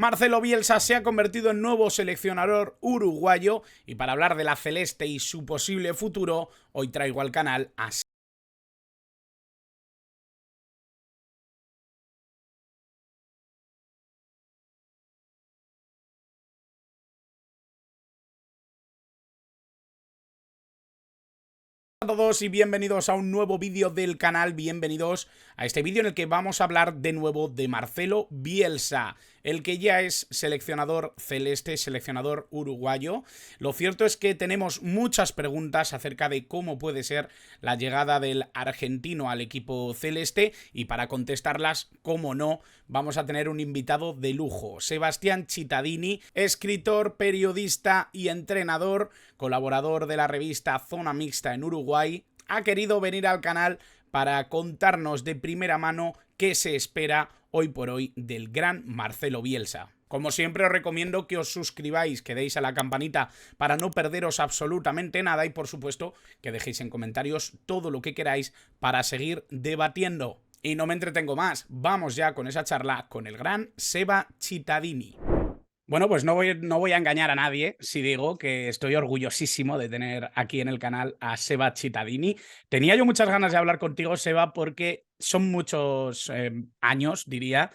Marcelo Bielsa se ha convertido en nuevo seleccionador uruguayo y para hablar de la celeste y su posible futuro, hoy traigo al canal a todos y bienvenidos a un nuevo vídeo del canal, bienvenidos a este vídeo en el que vamos a hablar de nuevo de Marcelo Bielsa, el que ya es seleccionador celeste, seleccionador uruguayo. Lo cierto es que tenemos muchas preguntas acerca de cómo puede ser la llegada del argentino al equipo celeste y para contestarlas, como no, vamos a tener un invitado de lujo, Sebastián Cittadini, escritor, periodista y entrenador, colaborador de la revista Zona Mixta en Uruguay, ha querido venir al canal para contarnos de primera mano qué se espera hoy por hoy del gran Marcelo Bielsa. Como siempre os recomiendo que os suscribáis, que deis a la campanita para no perderos absolutamente nada y por supuesto que dejéis en comentarios todo lo que queráis para seguir debatiendo. Y no me entretengo más, vamos ya con esa charla con el gran Seba Cittadini. Bueno, pues no voy a engañar a nadie si digo que estoy orgullosísimo de tener aquí en el canal a Seba Cittadini. Tenía yo muchas ganas de hablar contigo, Seba, porque son muchos años, diría,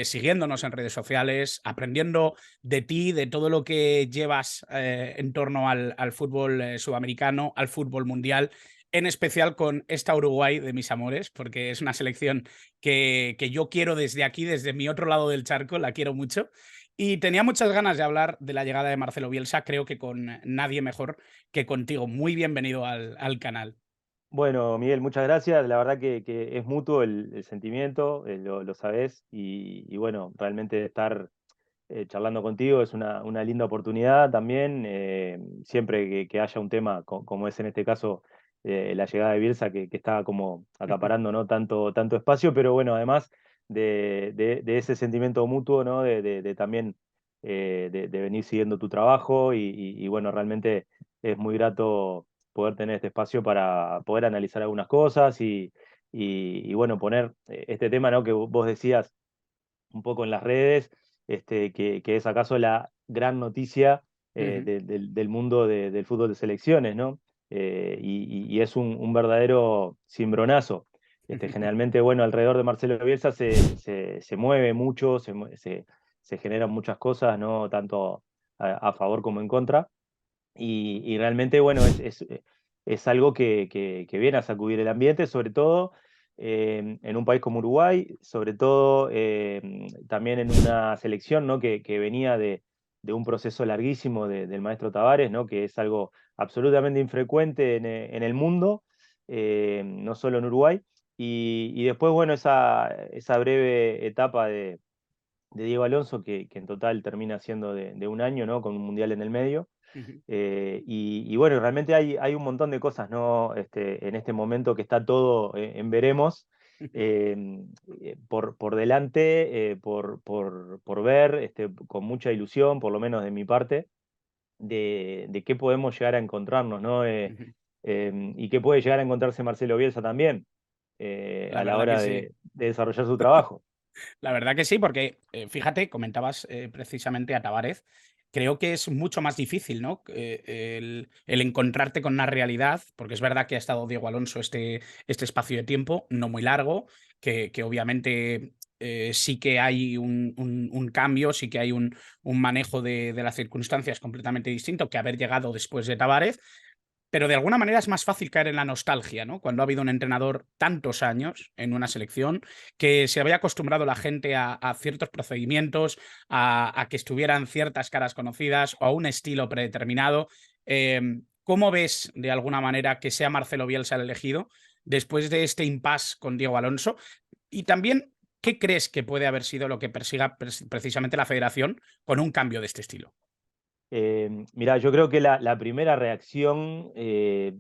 siguiéndonos en redes sociales, aprendiendo de ti, de todo lo que llevas en torno al fútbol sudamericano, al fútbol mundial. En especial con esta Uruguay de mis amores, porque es una selección que yo quiero desde aquí, desde mi otro lado del charco, la quiero mucho. Y tenía muchas ganas de hablar de la llegada de Marcelo Bielsa, creo que con nadie mejor que contigo. Muy bienvenido al canal. Bueno, Miguel, muchas gracias. La verdad que es mutuo el sentimiento, lo sabés, y bueno, realmente estar charlando contigo es una linda oportunidad también. Siempre que haya un tema como es en este caso la llegada de Bielsa, que está como acaparando, ¿no? tanto espacio, pero bueno, además de ese sentimiento mutuo, ¿no? De también de venir siguiendo tu trabajo y bueno, realmente es muy grato poder tener este espacio para poder analizar algunas cosas y bueno, poner este tema, ¿no? Que vos decías un poco en las redes, que es acaso la gran noticia del mundo del fútbol de selecciones, ¿no? Y es un verdadero cimbronazo. Generalmente, bueno, alrededor de Marcelo Bielsa se mueve mucho, se generan muchas cosas, ¿no? Tanto a favor como en contra. Y realmente, bueno, es algo que viene a sacudir el ambiente, sobre todo en un país como Uruguay, sobre todo también en una selección, ¿no? que venía de un proceso larguísimo del maestro Tavares, ¿no? Que es algo absolutamente infrecuente en el mundo, no solo en Uruguay. Y después, bueno, esa breve etapa de Diego Alonso, que en total termina siendo de un año, ¿no? Con un mundial en el medio. Y bueno, realmente hay un montón de cosas, ¿no? En este momento que está todo en veremos, eh, por delante, por ver, con mucha ilusión, por lo menos de mi parte, de qué podemos llegar a encontrarnos, ¿no? Y qué puede llegar a encontrarse Marcelo Bielsa también La a la verdad que hora sí. de desarrollar su trabajo. La verdad que sí, porque fíjate, comentabas precisamente a Tavares, creo que es mucho más difícil, ¿no? El encontrarte con una realidad, porque es verdad que ha estado Diego Alonso este espacio de tiempo, no muy largo, que obviamente sí que hay un cambio, sí que hay un manejo de las circunstancias completamente distinto que haber llegado después de Tavares, pero de alguna manera es más fácil caer en la nostalgia, ¿no? Cuando ha habido un entrenador tantos años en una selección, que se había acostumbrado la gente a ciertos procedimientos, a que estuvieran ciertas caras conocidas o a un estilo predeterminado. ¿Cómo ves, de alguna manera, que sea Marcelo Bielsa el elegido después de este impasse con Diego Alonso? Y también, ¿qué crees que puede haber sido lo que persiga precisamente la federación con un cambio de este estilo? Mirá, yo creo que la primera reacción,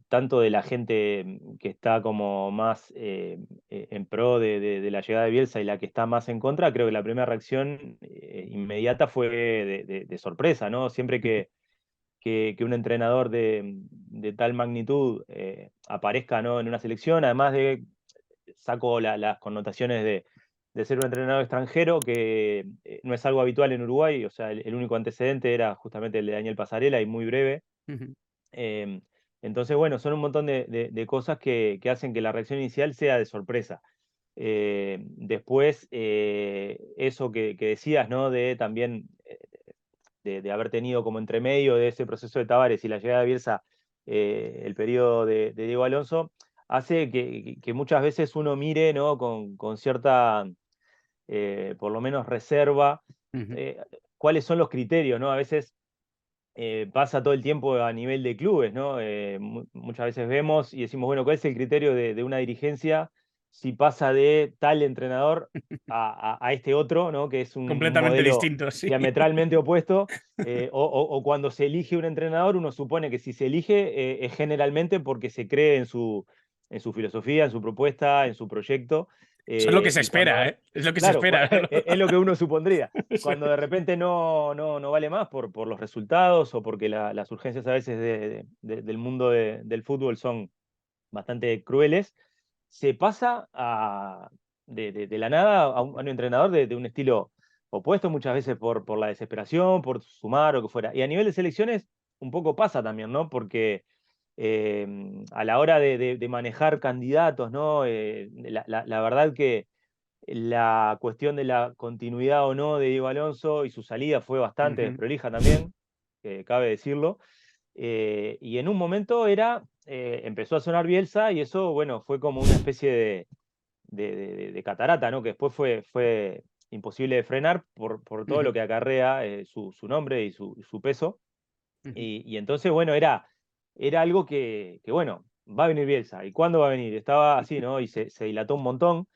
tanto de la gente que está como más en pro de la llegada de Bielsa y la que está más en contra, creo que la primera reacción inmediata fue de sorpresa, ¿no? Siempre que un entrenador de tal magnitud aparezca, ¿no? En una selección, además de, saco las connotaciones de ser un entrenador extranjero, que no es algo habitual en Uruguay. O sea, el único antecedente era justamente el de Daniel Pasarela, y muy breve. Ujú, Eh, entonces, bueno, son un montón de cosas que hacen que la reacción inicial sea de sorpresa. Después, eso que decías, ¿no? De también de haber tenido como entremedio de ese proceso de Tavares y la llegada de Bielsa, el periodo de Diego Alonso, hace que muchas veces uno mire, ¿no? Con cierta, por lo menos, reserva, ujú. eh, cuáles son los criterios, ¿no? A veces pasa todo el tiempo a nivel de clubes, ¿no? Muchas veces vemos y decimos, bueno, ¿cuál es el criterio de una dirigencia si pasa de tal entrenador a este otro, ¿no? Que es un Completamente modelo distinto, sí. diametralmente opuesto? O cuando se elige un entrenador, uno supone que si se elige es generalmente porque se cree en su filosofía, en su propuesta, en su proyecto. Eso es lo que se Y cuando, espera, ¿eh? Es lo que se claro, espera. es lo que uno supondría. Sí. Cuando de repente no vale más por los resultados, o porque las urgencias a veces del mundo del fútbol son bastante crueles, se pasa de la nada a un entrenador de un estilo opuesto, muchas veces por la desesperación, por sumar o que fuera. Y a nivel de selecciones, un poco pasa también, ¿no? Porque eh, a la hora de manejar candidatos, ¿no? La verdad que la cuestión de la continuidad o no de Diego Alonso y su salida fue bastante Ujú, desprolija también, cabe decirlo. Y en un momento empezó a sonar Bielsa, y eso, bueno, fue como una especie de catarata, ¿no? Que después fue imposible de frenar por todo lo ujú, que acarrea su nombre y su peso. ujú. Y entonces, bueno, era algo que, bueno, va a venir Bielsa. ¿Y cuándo va a venir? Estaba así, ¿no? Y se dilató un montón.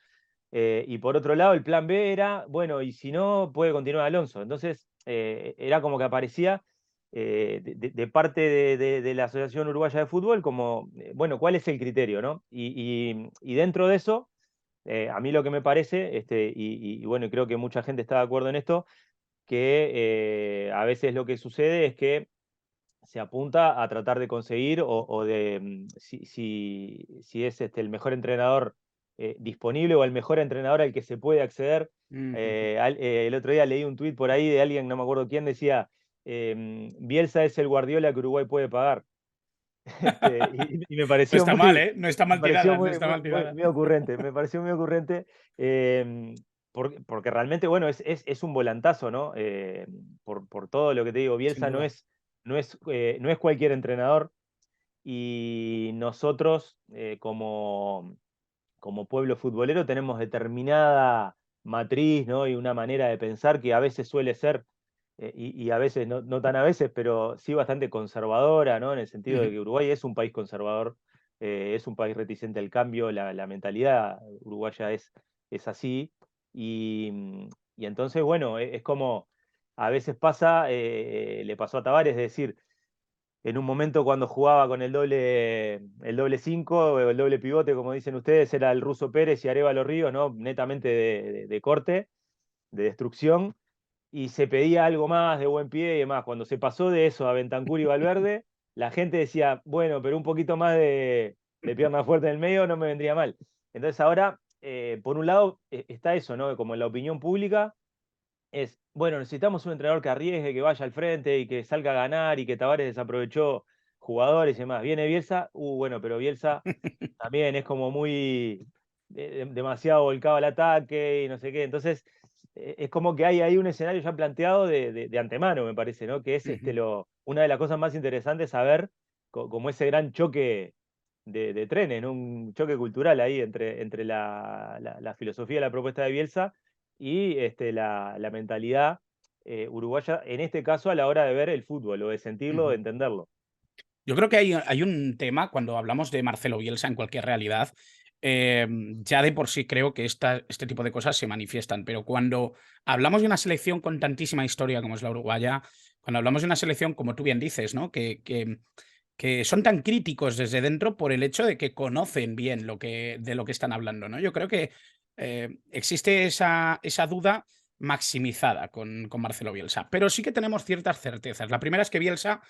Y por otro lado, el plan B era, bueno, y si no, puede continuar Alonso. Entonces, era como que aparecía de parte de la Asociación Uruguaya de Fútbol como, bueno, ¿cuál es el criterio, no? Y dentro de eso, a mí lo que me parece, y bueno, y creo que mucha gente está de acuerdo en esto, que a veces lo que sucede es que se apunta a tratar de conseguir o de si es el mejor entrenador disponible, o el mejor entrenador al que se puede acceder. Ujú. El otro día leí un tuit por ahí de alguien, no me acuerdo quién, decía, Bielsa es el Guardiola que Uruguay puede pagar. Y me No pareció está mal, muy, ¿eh? No está me mal pareció tirada, no muy, está muy, mal muy, tirada. muy ocurrente, me pareció muy ocurrente, porque realmente, bueno, es un volantazo, ¿no? Por todo lo que te digo, Sin Bielsa no duda. es, no es cualquier entrenador. Y nosotros, como pueblo futbolero, tenemos determinada matriz, ¿no? Y una manera de pensar que a veces suele ser, y a veces no tan a veces, pero sí bastante conservadora, ¿no? En el sentido de Ujú, que Uruguay es un país conservador, es un país reticente al cambio, la mentalidad uruguaya es así. Y entonces, bueno, es como a veces pasa, le pasó a Tavares, de decir, en un momento cuando jugaba con el doble 5 o el doble pivote, como dicen ustedes, era el Ruso Pérez y Arévalo Ríos, ¿no? Netamente de corte, de destrucción, y se pedía algo más de buen pie y demás. Cuando se pasó de eso a Bentancur y Valverde, la gente decía, bueno, pero un poquito más de pierna fuerte en el medio no me vendría mal. Entonces ahora, por un lado, está eso, ¿no? Como en la opinión pública bueno, necesitamos un entrenador que arriesgue, que vaya al frente y que salga a ganar, y que Tavares desaprovechó jugadores y demás. Viene Bielsa, bueno, pero Bielsa también es como muy demasiado volcado al ataque y no sé qué. Entonces, es como que hay ahí un escenario ya planteado de antemano, me parece, ¿no? Que es ujú. una de las cosas más interesantes, saber como ese gran choque de trenes, ¿no? Un choque cultural ahí entre la filosofía y la propuesta de Bielsa y la mentalidad uruguaya, en este caso a la hora de ver el fútbol, o de sentirlo, de Ujú. entenderlo. Yo creo que hay un tema cuando hablamos de Marcelo Bielsa en cualquier realidad. Ya de por sí creo que este tipo de cosas se manifiestan, pero cuando hablamos de una selección con tantísima historia como es la uruguaya, cuando hablamos de una selección, como tú bien dices, ¿no? Que son tan críticos desde dentro por el hecho de que conocen bien de lo que están hablando, ¿no? Yo creo que existe esa duda maximizada con Marcelo Bielsa, pero sí que tenemos ciertas certezas. La primera es que Bielsa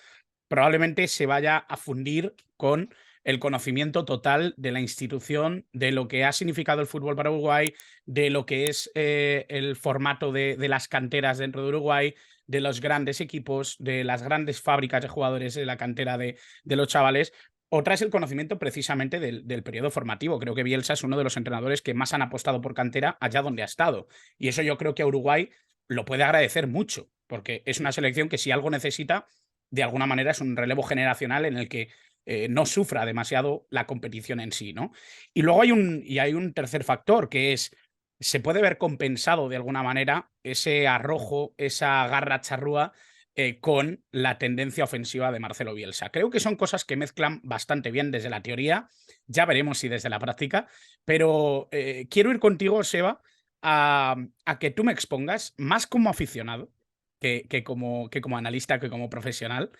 probablemente se vaya a fundir con el conocimiento total de la institución, de lo que ha significado el fútbol para Uruguay, de lo que es el formato de las canteras dentro de Uruguay, de los grandes equipos, de las grandes fábricas de jugadores de la cantera de los chavales. Otra es el conocimiento precisamente del periodo formativo. Creo que Bielsa es uno de los entrenadores que más han apostado por cantera allá donde ha estado. Y eso yo creo que a Uruguay lo puede agradecer mucho, porque es una selección que si algo necesita, de alguna manera es un relevo generacional en el que no sufra demasiado la competición en sí, ¿no? Y luego hay un tercer factor, que es, se puede ver compensado de alguna manera ese arrojo, esa garra charrúa con la tendencia ofensiva de Marcelo Bielsa. Creo que son cosas que mezclan bastante bien desde la teoría, ya veremos si desde la práctica, pero quiero ir contigo, Seba, a que tú me expongas, más como aficionado que como analista, que como profesional,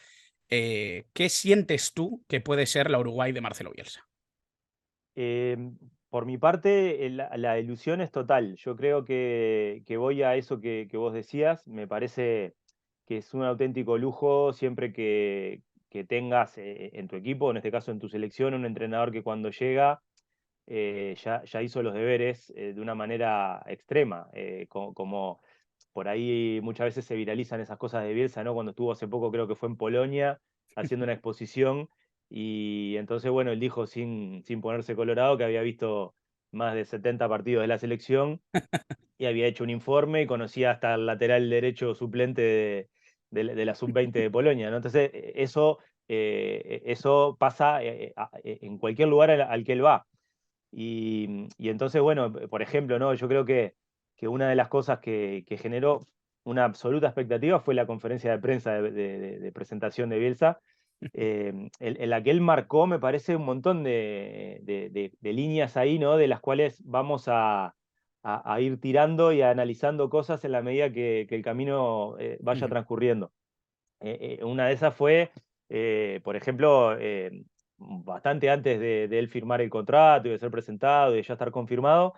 ¿qué sientes tú que puede ser la Uruguay de Marcelo Bielsa? Eh, por mi parte, la ilusión es total. Yo creo que voy a eso que vos decías. Me parece que es un auténtico lujo siempre que tengas en tu equipo, en este caso en tu selección, un entrenador que cuando llega ya hizo los deberes de una manera extrema, como por ahí muchas veces se viralizan esas cosas de Bielsa, ¿no? Cuando estuvo hace poco, creo que fue en Polonia, haciendo una exposición, y entonces, bueno, él dijo sin ponerse colorado que había visto más de 70 partidos de la selección y había hecho un informe y conocía hasta el lateral derecho suplente de la sub-20 de Polonia, ¿no? Entonces, eso pasa en cualquier lugar al que él va. Y entonces, bueno, por ejemplo, ¿no? Yo creo que una de las cosas que generó una absoluta expectativa fue la conferencia de prensa de presentación de Bielsa, en la que él marcó, me parece, un montón de líneas ahí, ¿no? De las cuales vamos a ir tirando y analizando cosas en la medida que el camino vaya Ujú, transcurriendo. Una de esas fue, por ejemplo, bastante antes de él firmar el contrato y de ser presentado y de ya estar confirmado,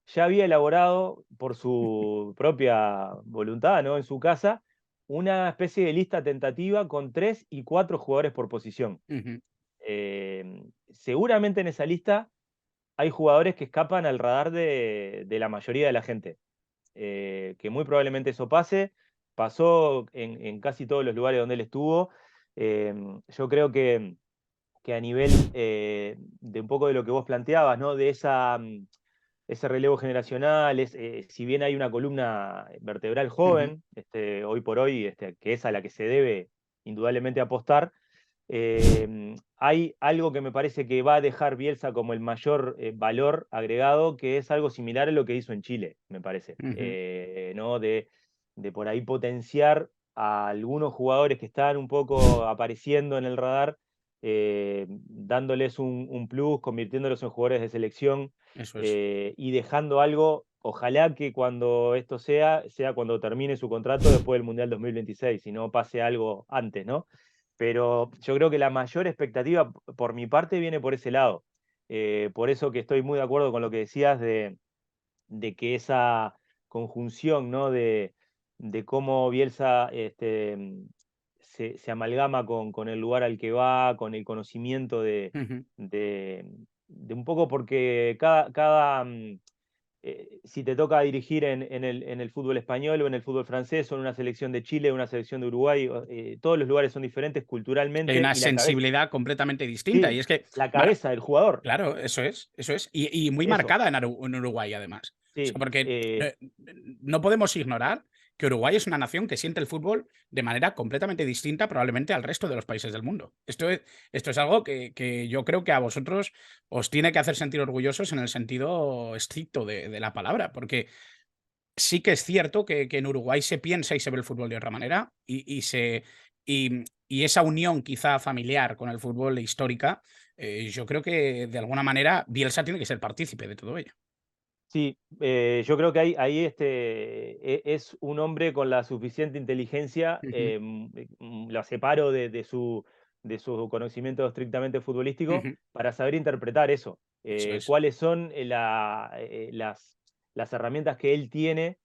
ya había elaborado por su propia voluntad, ¿no? En su casa, una especie de lista tentativa con 3 y 4 jugadores por posición. ujú, Seguramente en esa lista hay jugadores que escapan al radar de la mayoría de la gente. Que muy probablemente eso pase. Pasó en casi todos los lugares donde él estuvo. Yo creo que a nivel de un poco de lo que vos planteabas, ¿no? De ese relevo generacional, si bien hay una columna vertebral ujú, joven, hoy por hoy, que es a la que se debe indudablemente apostar, hay algo que me parece que va a dejar Bielsa como el mayor valor agregado, que es algo similar a lo que hizo en Chile, me parece, ujú. ¿no? De por ahí potenciar a algunos jugadores que están un poco apareciendo en el radar, dándoles un plus, convirtiéndolos en jugadores de selección Eso es. y dejando algo. Ojalá que cuando esto sea cuando termine su contrato después del Mundial 2026, si no pase algo antes, ¿no? Pero yo creo que la mayor expectativa por mi parte viene por ese lado. Por eso que estoy muy de acuerdo con lo que decías de que esa conjunción, ¿no? De cómo Bielsa se amalgama con el lugar al que va, con el conocimiento Ujú. de, de un poco porque si te toca dirigir en el fútbol español o en el fútbol francés o en una selección de Chile o una selección de Uruguay, todos los lugares son diferentes Hay culturalmente una y la cabeza, sensibilidad completamente distinta. Y sí, es que, la bueno, cabeza del jugador, claro, eso es, eso es. Y muy eso, marcada en Uruguay, además. O sea, sí. porque no podemos ignorar que Uruguay es una nación que siente el fútbol de manera completamente distinta probablemente al resto de los países del mundo. Esto es algo que yo creo que a vosotros os tiene que hacer sentir orgullosos en el sentido estricto de la palabra, porque sí que es cierto que en Uruguay se piensa y se ve el fútbol de otra manera y esa unión quizá familiar con el fútbol histórica, yo creo que de alguna manera Bielsa tiene que ser partícipe de todo ello. Sí, yo creo que ahí es un hombre con la suficiente inteligencia, Ujú, lo separo de su conocimiento estrictamente futbolístico, ujú, para saber interpretar eso. eso es. Cuáles son las herramientas que él tiene,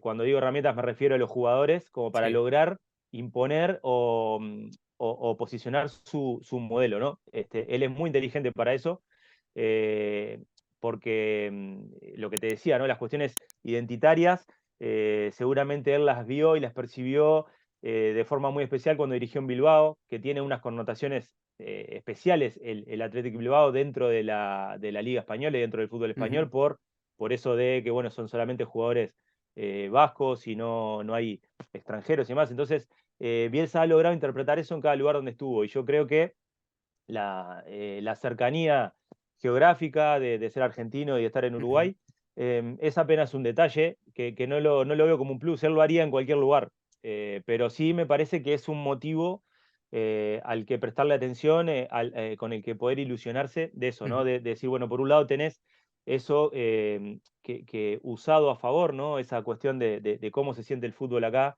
cuando digo herramientas me refiero a los jugadores, como para Sí. lograr imponer o posicionar su modelo, ¿no? Él es muy inteligente para eso, eh, porque lo que te decía, ¿no? Las cuestiones identitarias, seguramente él las vio y las percibió de forma muy especial cuando dirigió en Bilbao, que tiene unas connotaciones especiales el Athletic Bilbao dentro de la Liga Española y dentro del fútbol Ujú, español, por eso de que, bueno, son solamente jugadores vascos y no hay extranjeros y más. Entonces, Bielsa ha logrado interpretar eso en cada lugar donde estuvo. Y yo creo que la cercanía geográfica de ser argentino y de estar en ujú, Uruguay es apenas un detalle que no lo veo como un plus. Él lo haría en cualquier lugar. Pero sí me parece que es un motivo al que prestarle atención, con el que poder ilusionarse de eso, ¿no? ujú. De decir, bueno, por un lado tenés eso que usado a favor, ¿no? Esa cuestión de cómo se siente el fútbol acá,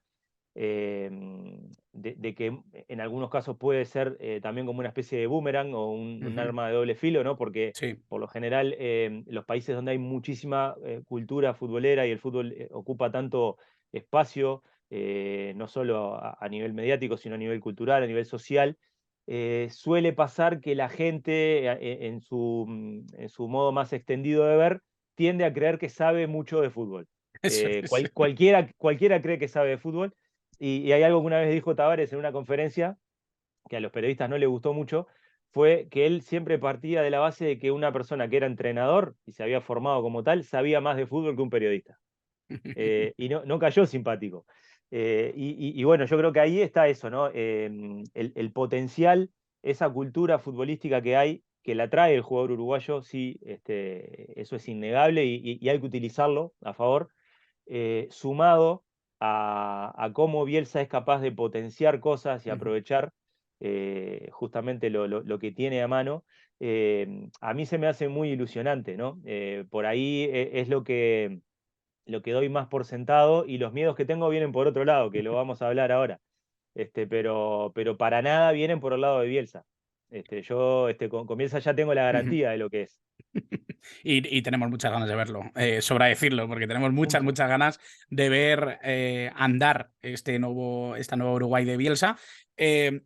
eh, de que en algunos casos puede ser también como una especie de boomerang o un Ujú. arma de doble filo, ¿no? Porque Sí, por lo general los países donde hay muchísima cultura futbolera y el fútbol ocupa tanto espacio, no solo a nivel mediático, sino a nivel cultural, a nivel social, suele pasar que la gente en su modo más extendido de ver tiende a creer que sabe mucho de fútbol. eso es. Cualquiera cree que sabe de fútbol y hay algo que una vez dijo Tavares en una conferencia, que a los periodistas no le gustó mucho, fue que él siempre partía de la base de que una persona que era entrenador y se había formado como tal, sabía más de fútbol que un periodista. Y no cayó simpático. Y bueno, yo creo que ahí está eso, ¿no? El potencial, esa cultura futbolística que hay, que la trae el jugador uruguayo, sí, eso es innegable y hay que utilizarlo a favor, sumado a cómo Bielsa es capaz de potenciar cosas y Ujú. aprovechar justamente lo que tiene a mano, a mí se me hace muy ilusionante, ¿no? Por ahí es lo que doy más por sentado y los miedos que tengo vienen por otro lado, que lo vamos a hablar ahora. Pero para nada vienen por el lado de Bielsa. Yo con Bielsa ya tengo la Ujú. garantía de lo que es. Y tenemos muchas ganas de verlo, sobra decirlo, porque tenemos muchas, Muchas. muchas ganas de ver andar esta nueva Uruguay de Bielsa.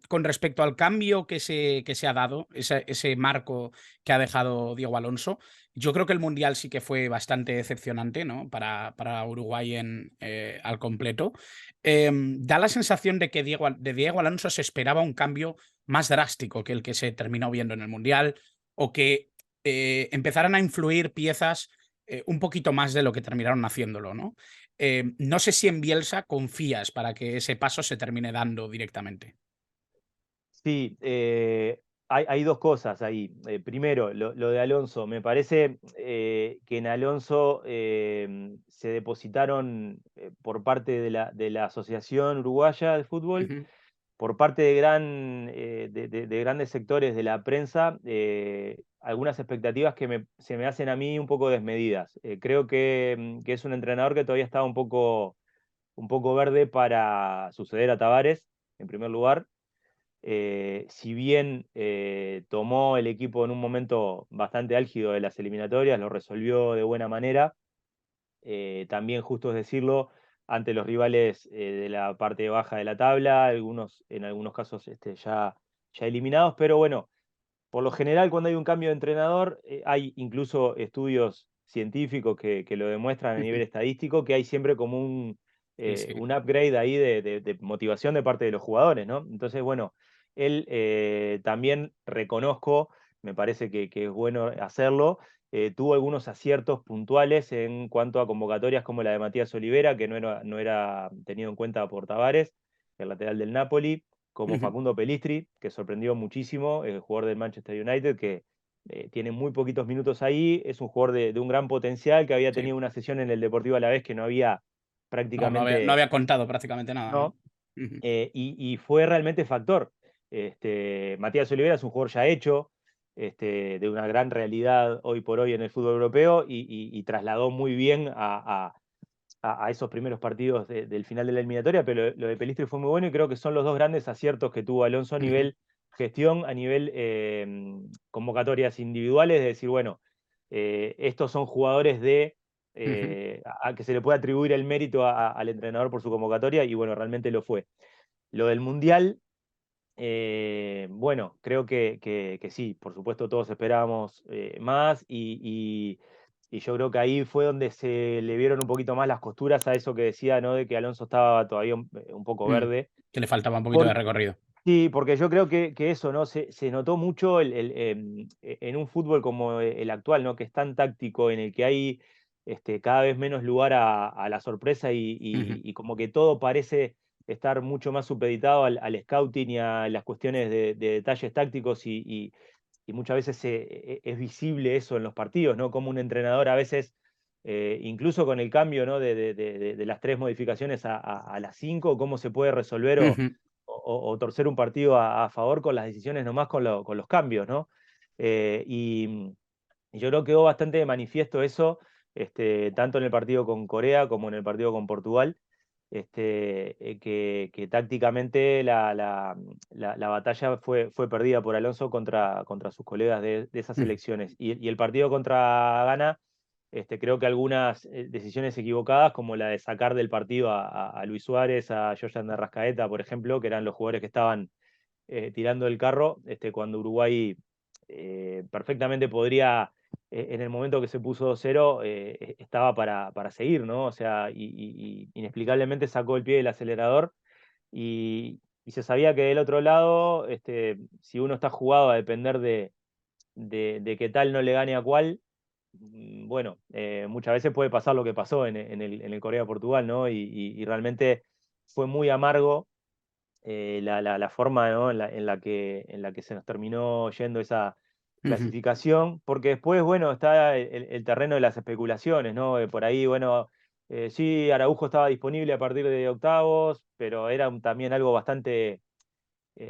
Con respecto al cambio que se ha dado, ese marco que ha dejado Diego Alonso, yo creo que el Mundial sí que fue bastante decepcionante, ¿no? Para Uruguay al completo. Da la sensación de que de Diego Alonso se esperaba un cambio más drástico que el que se terminó viendo en el Mundial, o que empezaran a influir piezas un poquito más de lo que terminaron haciéndolo, ¿no? No sé si en Bielsa confías para que ese paso se termine dando directamente. Sí, hay dos cosas ahí. Primero, lo de Alonso. Me parece que en Alonso se depositaron por parte de la Asociación Uruguaya de Fútbol, Ujú, por parte de grandes sectores de la prensa, algunas expectativas que se me hacen a mí un poco desmedidas. Creo que es un entrenador que todavía está un poco verde para suceder a Tavares, en primer lugar. Si bien tomó el equipo en un momento bastante álgido de las eliminatorias, lo resolvió de buena manera, también, justo es decirlo, ante los rivales de la parte baja de la tabla, en algunos casos ya eliminados, pero bueno, por lo general cuando hay un cambio de entrenador, hay incluso estudios científicos que lo demuestran a nivel ujú. estadístico, que hay siempre como Sí, sí. un upgrade ahí de motivación de parte de los jugadores, ¿no? Entonces, bueno, él también reconozco, me parece que es bueno hacerlo, tuvo algunos aciertos puntuales en cuanto a convocatorias como la de Matías Olivera, que no era tenido en cuenta por Tavares, el lateral del Napoli, como Ujú. Facundo Pelistri, que sorprendió muchísimo, el jugador del Manchester United, que tiene muy poquitos minutos ahí, es un jugador de un gran potencial, que había Sí. tenido una sesión en el Deportivo Alavés que no había No prácticamente, había contado prácticamente nada, ¿no? ¿no? Ujú. Y fue realmente factor. Matías Olivera es un jugador ya hecho, de una gran realidad hoy por hoy en el fútbol europeo y trasladó muy bien a esos primeros partidos del final de la eliminatoria, pero lo de Pelistri fue muy bueno y creo que son los dos grandes aciertos que tuvo Alonso a Ujú. nivel gestión, a nivel convocatorias individuales, de decir, bueno, estos son jugadores Ujú. a que se le puede atribuir el mérito al entrenador por su convocatoria y bueno, realmente lo fue. Lo del Mundial bueno, creo que sí, por supuesto todos esperábamos más y yo creo que ahí fue donde se le vieron un poquito más las costuras a eso que decía, ¿no? De que Alonso estaba todavía un poco Mm, verde. que le faltaba un poquito de recorrido. Sí, porque yo creo que eso, ¿no? Se notó mucho en un fútbol como el actual, ¿no? Que es tan táctico, en el que hay cada vez menos lugar a la sorpresa Ujú, y como que todo parece estar mucho más supeditado al scouting y a las cuestiones de detalles tácticos y muchas veces es visible eso en los partidos, ¿no? Como un entrenador a veces, incluso con el cambio, ¿no? De las tres modificaciones a las cinco, cómo se puede resolver ujú, o torcer un partido a favor con las decisiones nomás con los cambios, ¿no? Y yo creo que quedó bastante de manifiesto eso, tanto en el partido con Corea como en el partido con Portugal, que tácticamente la batalla fue perdida por Alonso contra sus colegas de esas ujú, elecciones. Y el partido contra Ghana, creo que algunas decisiones equivocadas, como la de sacar del partido a Luis Suárez, a Joyan de Arrascaeta, por ejemplo, que eran los jugadores que estaban tirando el carro, cuando Uruguay perfectamente podría, en el momento que se puso 2-0, estaba para seguir, ¿no? O sea, y inexplicablemente sacó el pie del acelerador y se sabía que del otro lado, si uno está jugado a depender de que tal no le gane a cual, bueno, muchas veces puede pasar lo que pasó en el Corea-Portugal, ¿no? Y realmente fue muy amargo la forma, ¿no? en la que se nos terminó yendo esa ujú, clasificación, porque después, bueno, está el terreno de las especulaciones, ¿no? Por ahí, bueno, sí, Araujo estaba disponible a partir de octavos, pero era también algo bastante,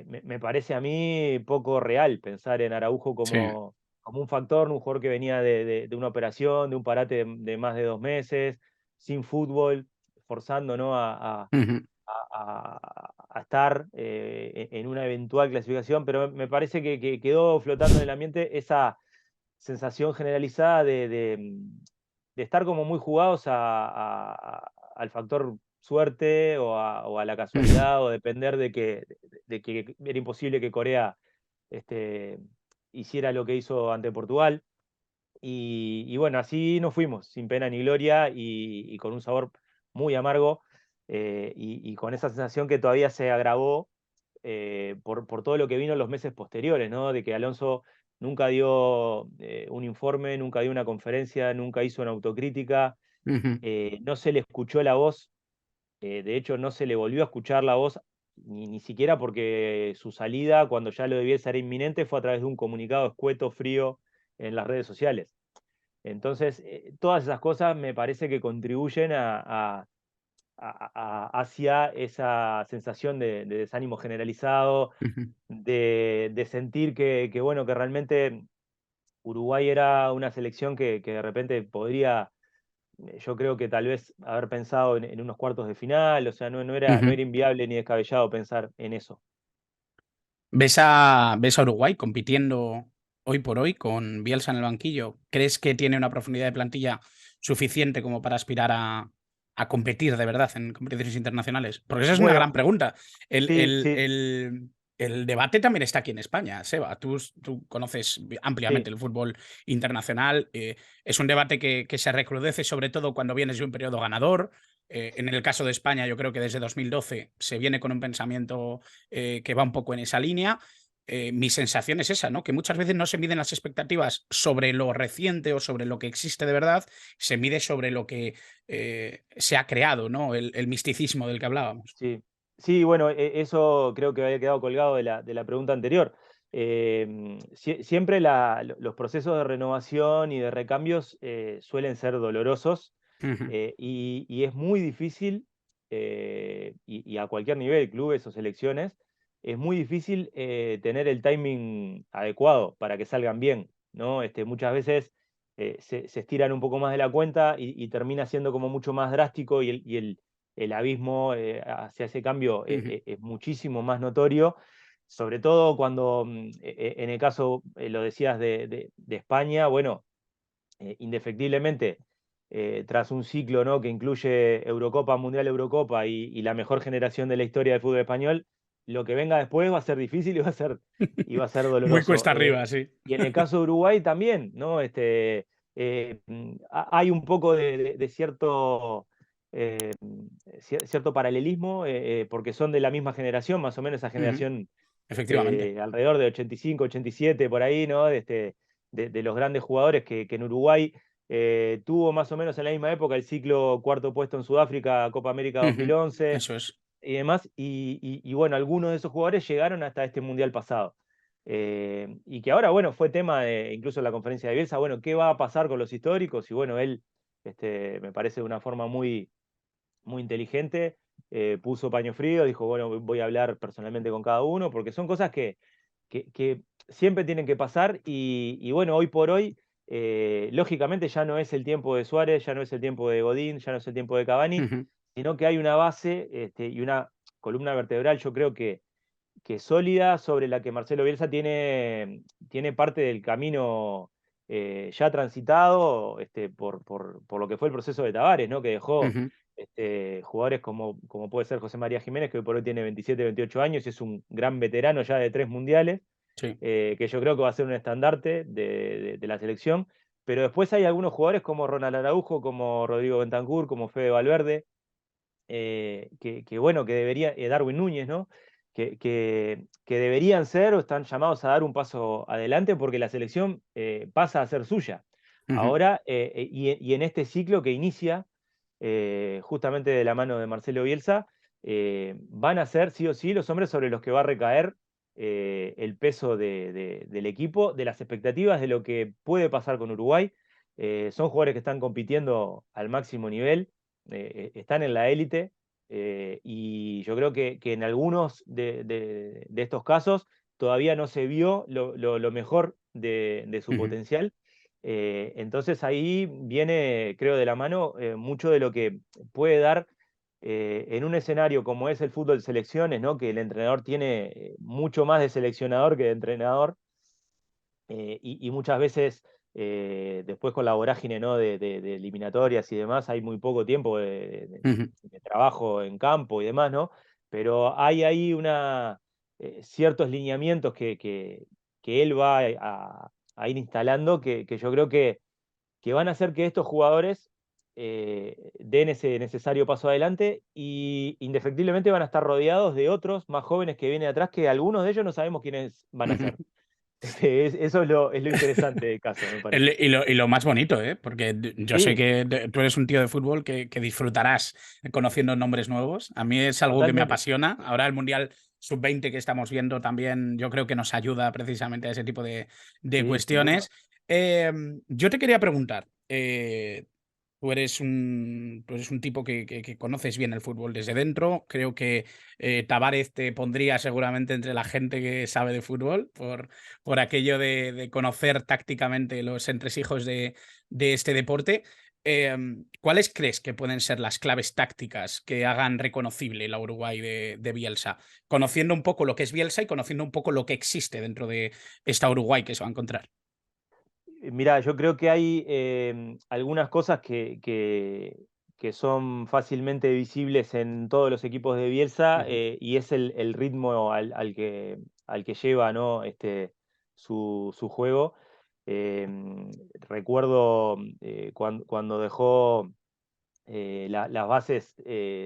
me parece a mí poco real pensar en Araujo sí. como un factor, un jugador que venía de una operación, de un parate de más de 2 meses, sin fútbol, forzando, ¿no? Ujú, A estar en una eventual clasificación, pero me parece que quedó flotando en el ambiente esa sensación generalizada de estar como muy jugados al factor suerte o a la ujú. casualidad o depender de que era imposible que Corea este, hiciera lo que hizo ante Portugal. Y bueno, así nos fuimos, sin pena ni gloria y con un sabor muy amargo y con esa sensación que todavía se agravó por todo lo que vino en los meses posteriores, ¿no? De que Alonso nunca dio un informe, nunca dio una conferencia, nunca hizo una autocrítica, Ujú, no se le escuchó la voz, de hecho no se le volvió a escuchar la voz, ni siquiera porque su salida, cuando ya lo debía ser inminente, fue a través de un comunicado escueto, frío en las redes sociales. Entonces, todas esas cosas me parece que contribuyen hacia esa sensación de desánimo generalizado, ujú. de sentir bueno, que realmente Uruguay era una selección que de repente podría, yo creo que tal vez haber pensado en unos cuartos de final, o sea, no era Ujú. inviable ni descabellado pensar en eso. ¿Ves a Uruguay compitiendo hoy por hoy con Bielsa en el banquillo? ¿Crees que tiene una profundidad de plantilla suficiente como para aspirar a competir de verdad en competiciones internacionales? Porque esa es una gran Bueno, pregunta. El, sí, el- sí, el- el debate también está aquí en España, Seba. Tú conoces ampliamente sí, el fútbol internacional. Es un debate que se recrudece sobre todo cuando vienes de un periodo ganador. En el caso de España, yo creo que desde 2012 se viene con un pensamiento que va un poco en esa línea. Mi sensación es esa, ¿no? Que muchas veces no se miden las expectativas sobre lo reciente o sobre lo que existe de verdad, se mide sobre lo que se ha creado, ¿no? El misticismo del que hablábamos. sí. Sí, bueno, eso creo que había quedado colgado de la pregunta anterior. Siempre los procesos de renovación y de recambios suelen ser dolorosos Ujú, y es muy difícil, y a cualquier nivel, clubes o selecciones, es muy difícil tener el timing adecuado para que salgan bien, ¿no? Muchas veces se estiran un poco más de la cuenta y termina siendo como mucho más drástico y el abismo hacia ese cambio ujú, es muchísimo más notorio, sobre todo cuando, en el caso, lo decías de España, bueno, indefectiblemente, tras un ciclo, ¿no? Que incluye Eurocopa, Mundial Eurocopa y la mejor generación de la historia del fútbol español, lo que venga después va a ser difícil y va a ser Muy doloroso. cuesta arriba, sí. Y en el caso de Uruguay también, ¿no? Hay un poco de cierto, cierto paralelismo, porque son de la misma generación, más o menos esa Ujú. generación Efectivamente. alrededor de 85, 87, por ahí, ¿no? De los grandes jugadores que en Uruguay tuvo más o menos en la misma época el ciclo cuarto puesto en Sudáfrica, Copa América Ujú. 2011 Eso es. y demás. Y bueno, algunos de esos jugadores llegaron hasta este Mundial pasado. Y que ahora, bueno, fue tema de incluso en la conferencia de Bielsa, bueno, ¿qué va a pasar con los históricos? Y bueno, él me parece de una forma muy inteligente, puso paño frío, dijo, bueno, voy a hablar personalmente con cada uno, porque son cosas que siempre tienen que pasar y bueno, hoy por hoy, lógicamente ya no es el tiempo de Suárez, ya no es el tiempo de Godín, ya no es el tiempo de Cavani, Ujú. sino que hay una base y una columna vertebral, yo creo que sólida, sobre la que Marcelo Bielsa tiene parte del camino ya transitado por lo que fue el proceso de Tavares, ¿no? Que dejó Ujú. jugadores como puede ser José María Jiménez, que hoy por hoy tiene 27, 28 años y es un gran veterano ya de 3 mundiales, Sí. que yo creo que va a ser un estandarte de la selección. Pero después hay algunos jugadores como Ronald Araujo, como Rodrigo Bentancur, como Fede Valverde, bueno, que debería, Darwin Núñez, ¿no? Que deberían ser o están llamados a dar un paso adelante porque la selección pasa a ser suya. Ujú. Ahora, y en este ciclo que inicia justamente de la mano de Marcelo Bielsa, van a ser sí o sí los hombres sobre los que va a recaer el peso del equipo, de las expectativas, de lo que puede pasar con Uruguay. Son jugadores que están compitiendo al máximo nivel, están en la élite, y yo creo que en algunos de estos casos todavía no se vio lo mejor de su Ujú. potencial. Entonces ahí viene, creo, de la mano mucho de lo que puede dar en un escenario como es el fútbol de selecciones, ¿no? Que el entrenador tiene mucho más de seleccionador que de entrenador, y muchas veces después con la vorágine, ¿no? De eliminatorias y demás, hay muy poco tiempo Ujú. de trabajo en campo y demás, ¿no? Pero hay ahí ciertos lineamientos que él va a ir instalando que yo creo que van a hacer que estos jugadores den ese necesario paso adelante y indefectiblemente van a estar rodeados de otros más jóvenes que vienen atrás, que algunos de ellos no sabemos quiénes van a ser. Ujú. Eso es lo interesante del caso, me parece. Y lo más bonito, ¿eh? Porque yo sé Sí, que tú eres un tío de fútbol que disfrutarás conociendo nombres nuevos. A mí es algo que me totalmente. apasiona. Ahora el Mundial Sub-20 que estamos viendo también yo creo que nos ayuda precisamente a ese tipo de Sí, sin duda. cuestiones. Eh, yo te quería preguntar, tú eres un tipo que conoces bien el fútbol desde dentro. Creo que Tavares te pondría seguramente entre la gente que sabe de fútbol por aquello de conocer tácticamente los entresijos de este deporte. Eh, ¿Cuáles crees que pueden ser las claves tácticas que hagan reconocible la Uruguay de Bielsa? Conociendo un poco lo que es Bielsa y conociendo un poco lo que existe dentro de esta Uruguay que se va a encontrar. Mira, yo creo que hay algunas cosas que son fácilmente visibles en todos los equipos de Bielsa, Ujú. y es el ritmo al que lleva, ¿no? Su juego. Eh, Recuerdo cuando dejó las bases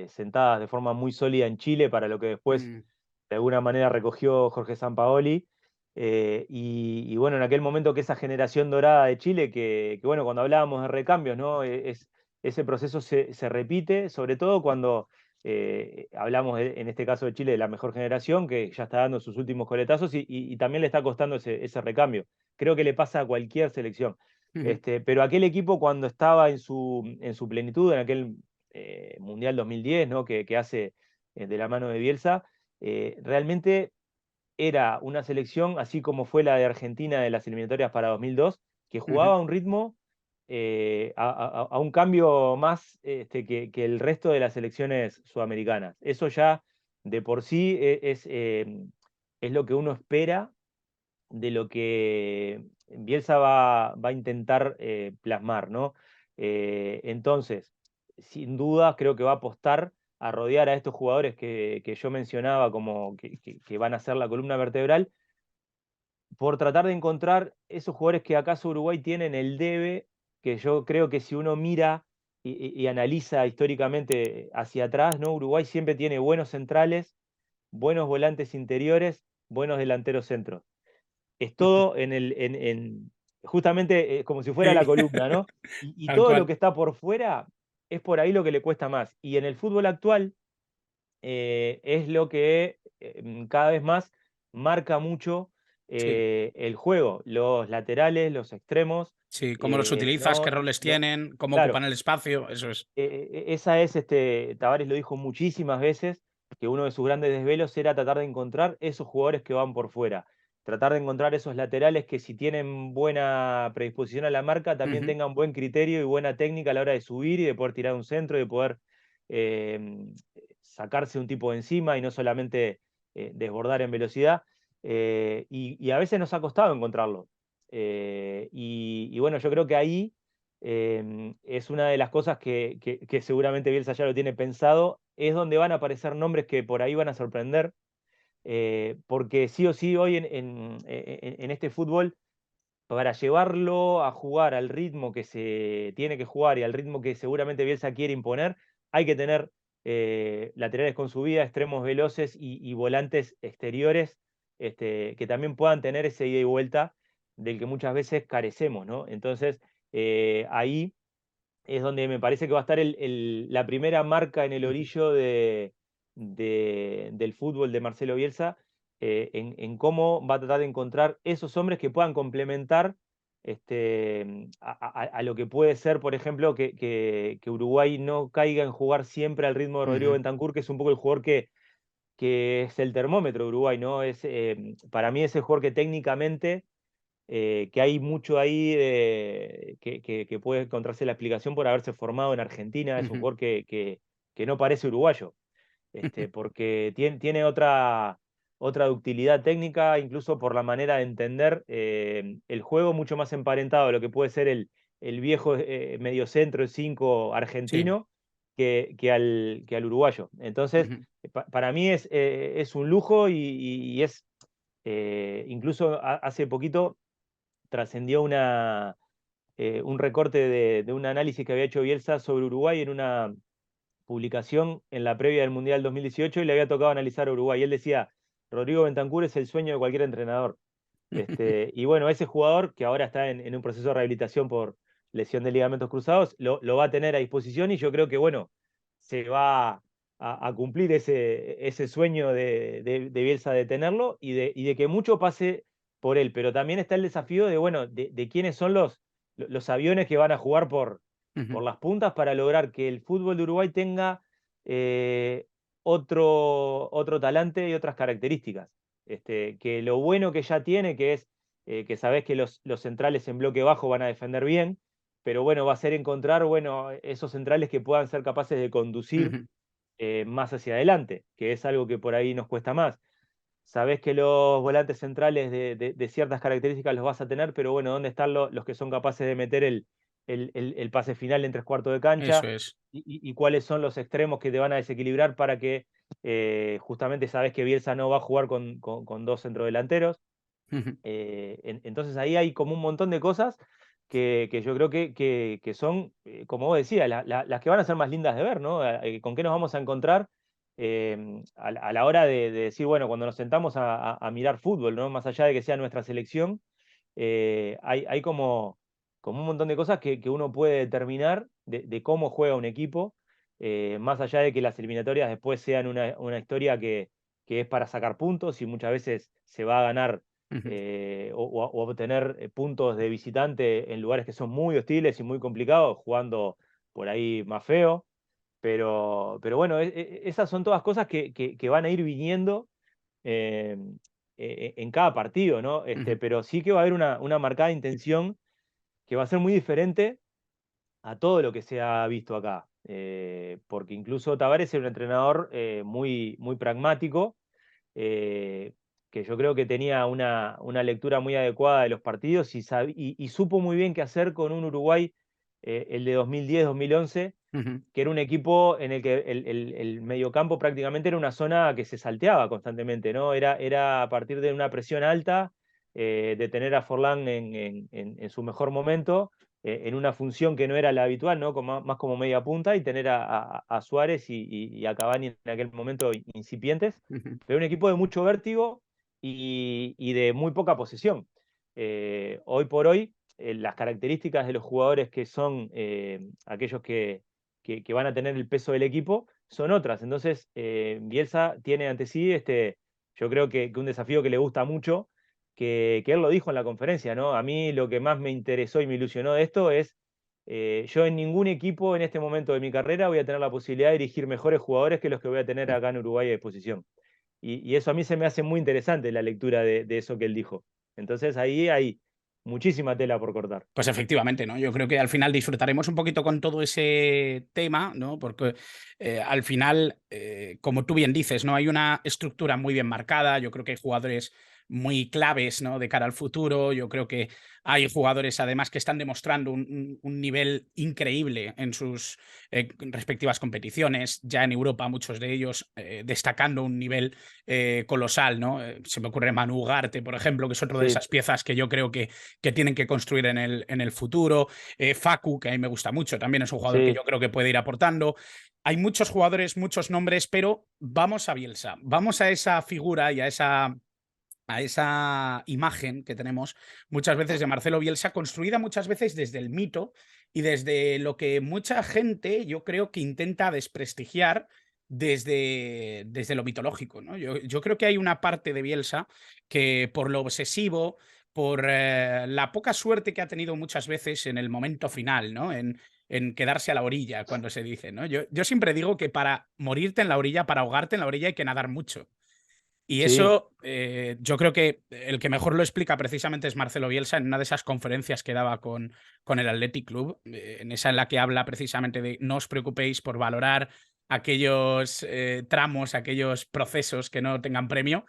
sentadas de forma muy sólida en Chile para lo que después Mm. de alguna manera recogió Jorge Sampaoli. Y bueno, en aquel momento que esa generación dorada de Chile, que bueno, cuando hablábamos de recambios, ¿no? Ese proceso se repite, sobre todo cuando hablamos en este caso de Chile de la mejor generación, que ya está dando sus últimos coletazos y también le está costando ese recambio. Creo que le pasa a cualquier selección. Ujú. Pero aquel equipo cuando estaba en su plenitud, en aquel Mundial 2010, ¿no? Que hace de la mano de Bielsa, realmente era una selección, así como fue la de Argentina de las eliminatorias para 2002, que Ujú. jugaba a un ritmo, a un cambio más que el resto de las selecciones sudamericanas. Eso ya de por sí es lo que uno espera de lo que Bielsa va a intentar plasmar, ¿no? Entonces, sin duda, creo que va a apostar a rodear a estos jugadores que yo mencionaba como que van a ser la columna vertebral, por tratar de encontrar esos jugadores que acaso Uruguay tienen el debe, que yo creo que si uno mira y analiza históricamente hacia atrás, ¿no? Uruguay siempre tiene buenos centrales, buenos volantes interiores, buenos delanteros centros. Es todo justamente como si fuera la Sí, columna, ¿no? Y tal todo lo cual. que está por fuera es por ahí lo que le cuesta más. Y en el fútbol actual es lo que cada vez más marca mucho Sí, el juego, los laterales, los extremos, sí, cómo los utilizas, qué no, roles tienen, cómo claro, ocupan el espacio, eso es. esa es, Tavares lo dijo muchísimas veces, que uno de sus grandes desvelos era tratar de encontrar esos jugadores que van por fuera, tratar de encontrar esos laterales que si tienen buena predisposición a la marca, también Ujú, tengan buen criterio y buena técnica a la hora de subir y de poder tirar un centro, de poder eh, sacarse un tipo de encima y no solamente desbordar en velocidad. Y a veces nos ha costado encontrarlo. Y bueno, yo creo que ahí es una de las cosas que seguramente Bielsa ya lo tiene pensado, es donde van a aparecer nombres que por ahí van a sorprender, porque sí o sí hoy en este fútbol, para llevarlo a jugar al ritmo que se tiene que jugar y al ritmo que seguramente Bielsa quiere imponer, hay que tener laterales con subida, extremos veloces y volantes exteriores que también puedan tener ese ida y vuelta del que muchas veces carecemos, ¿no? Entonces, ahí es donde me parece que va a estar la primera marca en el ujú, orillo del fútbol de Marcelo Bielsa, en cómo va a tratar de encontrar esos hombres que puedan complementar a lo que puede ser, por ejemplo, que Uruguay no caiga en jugar siempre al ritmo de Rodrigo ujú, Bentancur, que es un poco el jugador que es el termómetro de Uruguay, ¿no? Para mí es el jugador que técnicamente que hay mucho ahí que puede encontrarse la explicación por haberse formado en Argentina. Es un ujú. jugador que no parece uruguayo, porque tiene otra ductilidad técnica, incluso por la manera de entender el juego, mucho más emparentado a lo que puede ser el viejo mediocentro, el 5 Sí, argentino, que al uruguayo. Entonces, ujú, para mí es un lujo y es, incluso hace poquito trascendió un recorte de un análisis que había hecho Bielsa sobre Uruguay en una publicación en la previa del Mundial 2018 y le había tocado analizar a Uruguay. Y él decía, Rodrigo Bentancur es el sueño de cualquier entrenador. Y bueno, ese jugador que ahora está en un proceso de rehabilitación por lesión de ligamentos cruzados, lo va a tener a disposición y yo creo que, bueno, se va a cumplir ese sueño de Bielsa de tenerlo y de que mucho pase por él. Pero también está el desafío de, bueno, de quiénes son los aviones que van a jugar por ujú, las puntas para lograr que el fútbol de Uruguay tenga eh, otro talante y otras características. Que lo bueno que ya tiene, que es que sabés que los centrales en bloque bajo van a defender bien, pero bueno, va a ser encontrar, bueno, esos centrales que puedan ser capaces de conducir ujú. más hacia adelante, que es algo que por ahí nos cuesta más. Sabés que los volantes centrales de ciertas características los vas a tener, pero bueno, ¿dónde están los que son capaces de meter el pase final en 3 cuartos de Eso cancha? es. Y cuáles son los extremos que te van a desequilibrar para que justamente sabes que Bielsa no va a jugar con dos centrodelanteros? Ujú, Entonces ahí hay como un montón de cosas que yo creo que son, como vos decías, las que van a ser más lindas de ver, ¿no? ¿Con qué nos vamos a encontrar a la hora de decir, bueno, cuando nos sentamos a mirar fútbol, ¿no? Más allá de que sea nuestra selección, hay como un montón de cosas que uno puede determinar de cómo juega un equipo, más allá de que las eliminatorias después sean una historia que es para sacar puntos y muchas veces se va a ganar ujú. o obtener puntos de visitante en lugares que son muy hostiles y muy complicados, jugando por ahí más feo. Pero bueno, esas son todas cosas que van a ir viniendo eh, en cada partido, ¿no? Ujú. Pero sí que va a haber una marcada intención que va a ser muy diferente a todo lo que se ha visto acá. Porque incluso Tavares es un entrenador muy pragmático, eh, que yo creo que tenía una lectura muy adecuada de los partidos y supo muy bien qué hacer con un Uruguay, el de 2010-2011, Ujú, que era un equipo en el que el mediocampo prácticamente era una zona que se salteaba constantemente, ¿no? Era a partir de una presión alta, de tener a Forlán en su mejor momento, en una función que no era la habitual, ¿no? Más como media punta, y tener a Suárez y a Cavani en aquel momento incipientes, ujú. pero un equipo de mucho vértigo y de muy poca posesión. Hoy por hoy, las características de los jugadores que son aquellos que van a tener el peso del equipo son otras. Entonces, Bielsa tiene ante sí, yo creo que un desafío que le gusta mucho, que él lo dijo en la conferencia, ¿no? A mí lo que más me interesó y me ilusionó de esto es, yo en ningún equipo en este momento de mi carrera voy a tener la posibilidad de dirigir mejores jugadores que los que voy a tener acá en Uruguay a disposición. Y eso a mí se me hace muy interesante la lectura de eso que él dijo. Entonces ahí hay muchísima tela por cortar. Pues efectivamente, ¿no? Yo creo que al final disfrutaremos un poquito con todo ese tema, ¿no? Porque al final, como tú bien dices, ¿no? Hay una estructura muy bien marcada. Yo creo que hay jugadores muy claves, ¿no? De cara al futuro. Yo creo que hay jugadores, además, que están demostrando un nivel increíble en sus respectivas competiciones. Ya en Europa, muchos de ellos destacando un nivel colosal, ¿no? Se me ocurre Manu Ugarte, por ejemplo, que es otro de Sí, esas piezas que yo creo que tienen que construir en el futuro. Facu, que a mí me gusta mucho, también es un jugador que sí, yo creo que puede ir aportando. Hay muchos jugadores, muchos nombres, pero vamos a Bielsa, vamos a esa figura y a esa imagen que tenemos muchas veces de Marcelo Bielsa, construida muchas veces desde el mito y desde lo que mucha gente yo creo que intenta desprestigiar desde lo mitológico, ¿no? Yo creo que hay una parte de Bielsa que por lo obsesivo, por la poca suerte que ha tenido muchas veces en el momento final, ¿no? En quedarse a la orilla, cuando se dice, ¿no? Yo siempre digo que para morirte en la orilla, para ahogarte en la orilla hay que nadar mucho. Y sí, eso yo creo que el que mejor lo explica precisamente es Marcelo Bielsa en una de esas conferencias que daba con el Athletic Club, en esa en la que habla precisamente de no os preocupéis por valorar aquellos tramos, aquellos procesos que no tengan premio,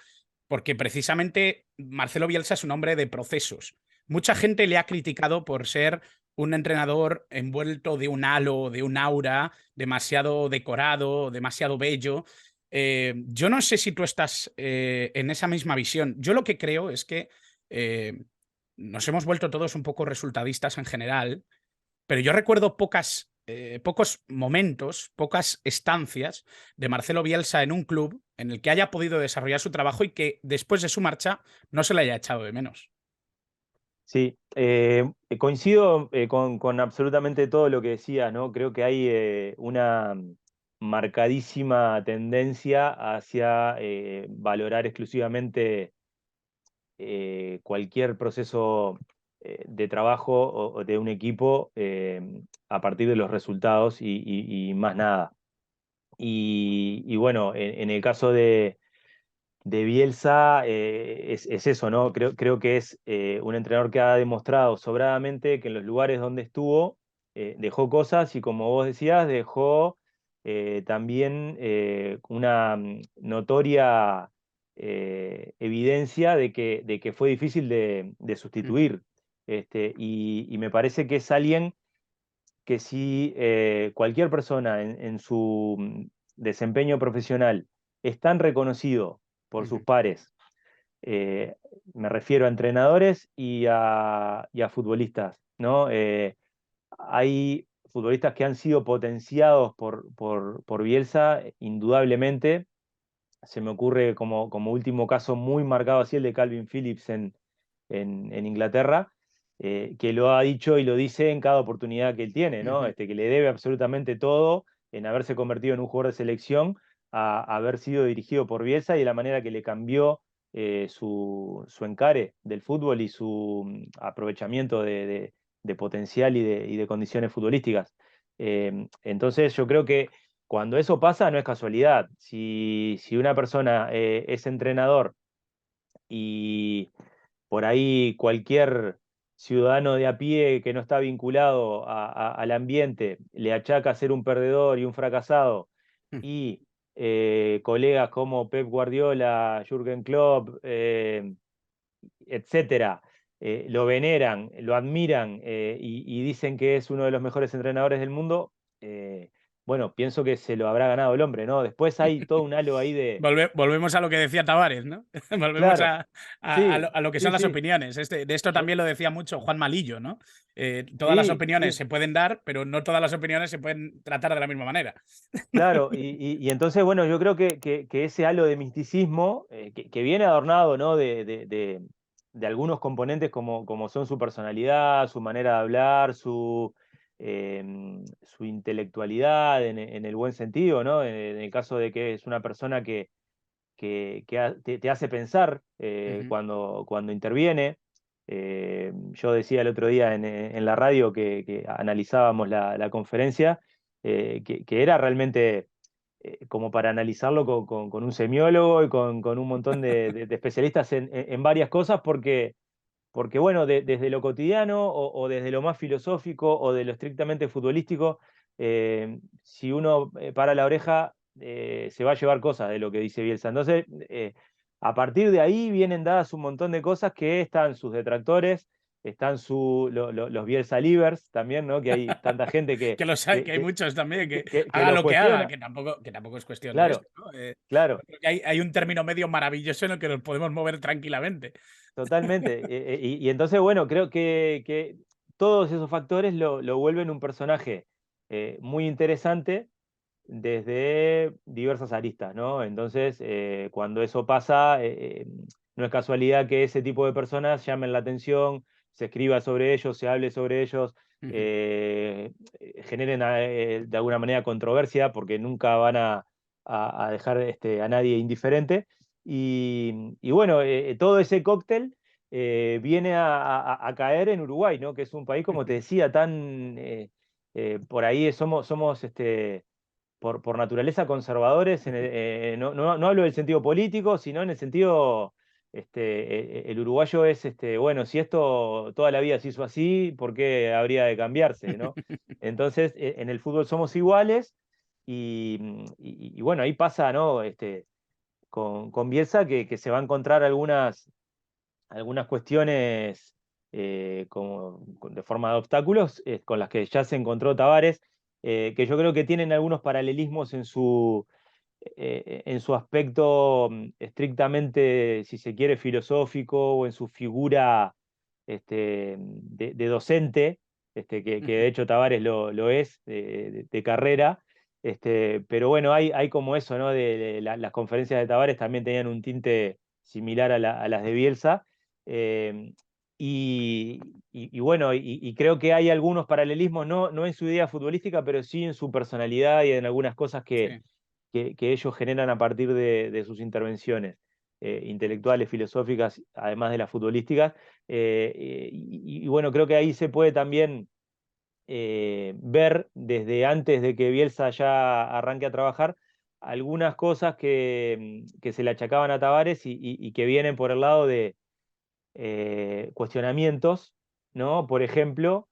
porque precisamente Marcelo Bielsa es un hombre de procesos. Mucha gente le ha criticado por ser un entrenador envuelto de un halo, de un aura demasiado decorado, demasiado bello. Yo no sé si tú estás en esa misma visión. Yo lo que creo es que nos hemos vuelto todos un poco resultadistas en general, pero yo recuerdo pocos momentos, pocas estancias de Marcelo Bielsa en un club en el que haya podido desarrollar su trabajo y que después de su marcha no se le haya echado de menos. sí. Coincido con absolutamente todo lo que decías, ¿no? Creo que hay una marcadísima tendencia hacia valorar exclusivamente cualquier proceso de trabajo o de un equipo a partir de los resultados y más nada. Y bueno, en el caso de Bielsa es eso, ¿no? Creo que es un entrenador que ha demostrado sobradamente que en los lugares donde estuvo dejó cosas y como vos decías, dejó también una notoria evidencia de que fue difícil de Mm, sustituir. Y me parece que es alguien que si cualquier persona en su desempeño profesional es tan reconocido por sus ujú, pares, eh, me refiero a entrenadores y a futbolistas, ¿no? Hay futbolistas que han sido potenciados por Bielsa, indudablemente. Se me ocurre como último caso muy marcado así el de Calvin Phillips en Inglaterra, que lo ha dicho y lo dice en cada oportunidad que él tiene, ¿no? ujú. Que le debe absolutamente todo en haberse convertido en un jugador de selección, a haber sido dirigido por Bielsa y de la manera que le cambió su encare del fútbol y su aprovechamiento de potencial y de condiciones futbolísticas. Entonces yo creo que cuando eso pasa no es casualidad. Si una persona es entrenador y por ahí cualquier ciudadano de a pie que no está vinculado al ambiente le achaca ser un perdedor y un fracasado, Mm. y colegas como Pep Guardiola, Jürgen Klopp, etcétera, lo veneran, lo admiran y dicen que es uno de los mejores entrenadores del mundo, bueno, pienso que se lo habrá ganado el hombre, ¿no? Después hay todo un halo ahí de... Volvemos a lo que decía Tavares, ¿no? Volvemos Claro, sí, a lo que sí, son las sí. opiniones. De esto to- también lo decía mucho Juan Malillo, ¿no? Todas las Sí, opiniones sí. se pueden dar, pero no todas las opiniones se pueden tratar de la misma manera. Claro, y entonces, bueno, yo creo que ese halo de misticismo, que viene adornado, ¿no? De algunos componentes como son su personalidad, su manera de hablar, eh, su intelectualidad en el buen sentido, ¿no? En el caso de que es una persona te hace pensar Ujú, cuando interviene. Yo decía el otro día en la radio que analizábamos la conferencia, que era realmente como para analizarlo con un semiólogo y con un montón de especialistas en varias cosas, porque bueno, desde lo cotidiano o desde lo más filosófico o de lo estrictamente futbolístico, si uno para la oreja, se va a llevar cosas de lo que dice Bielsa. Entonces, a partir de ahí vienen dadas un montón de cosas que están sus detractores, están los Bielsa livers también, ¿no? Que hay tanta gente que hay muchos también, que que haga lo lo que haga, cuestiona. que tampoco es cuestión de Claro, esto, ¿no? claro. Creo que hay un término medio maravilloso en el que nos podemos mover tranquilamente. Totalmente. Y entonces, bueno, creo que todos esos factores lo vuelven un personaje muy interesante desde diversas aristas, ¿no? Entonces, cuando eso pasa, no es casualidad que ese tipo de personas llamen la atención, se escriba sobre ellos, se hable sobre ellos, Ujú. eh, generen de alguna manera controversia, porque nunca van a dejar a nadie indiferente. Y bueno, todo ese cóctel viene a caer en Uruguay, ¿no? Que es un país, como te decía, tan... por ahí somos por naturaleza conservadores, no hablo del sentido político, sino en el sentido, el uruguayo es, bueno, si esto toda la vida se hizo así, ¿por qué habría de cambiarse, ¿no? Entonces, en el fútbol somos iguales y bueno, ahí pasa, ¿no? Con Bielsa que se va a encontrar algunas cuestiones de forma de obstáculos con las que ya se encontró Tavares, que yo creo que tienen algunos paralelismos en su aspecto estrictamente, si se quiere, filosófico o en su figura de docente, que de hecho Tavares lo es de carrera. Pero bueno, hay como eso, ¿no? Las conferencias de Tavares también tenían un tinte similar a las de Bielsa. eh, y bueno, y creo que hay algunos paralelismos, no en su idea futbolística, pero sí en su personalidad y en algunas cosas Sí. que ellos generan a partir de sus intervenciones intelectuales, filosóficas, además de las futbolísticas. Y bueno, creo que ahí se puede también ver desde antes de que Bielsa ya arranque a trabajar algunas cosas que se le achacaban a Tavares y que vienen por el lado de cuestionamientos, ¿no? Por ejemplo,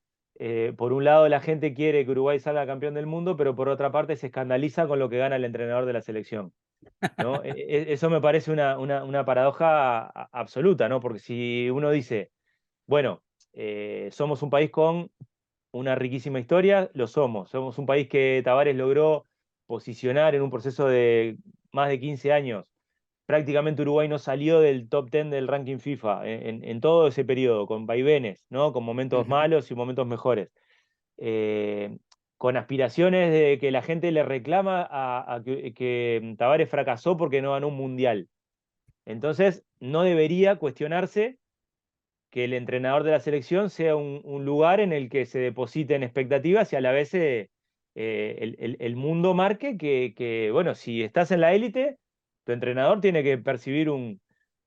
por un lado la gente quiere que Uruguay salga campeón del mundo, pero por otra parte se escandaliza con lo que gana el entrenador de la selección, ¿no? Eso me parece una paradoja absoluta, ¿no? Porque si uno dice, bueno, somos un país con una riquísima historia, lo somos un país que Tavares logró posicionar en un proceso de más de 15 años. Prácticamente Uruguay no salió del top 10 del ranking FIFA en todo ese periodo, con vaivenes, ¿no? Con momentos Ujú. malos y momentos mejores. Eh, con aspiraciones de que la gente le reclama a que Tavares fracasó porque no ganó un mundial. Entonces, no debería cuestionarse que el entrenador de la selección sea un lugar en el que se depositen expectativas y a la vez el mundo marque bueno, si estás en la élite, tu entrenador tiene que percibir un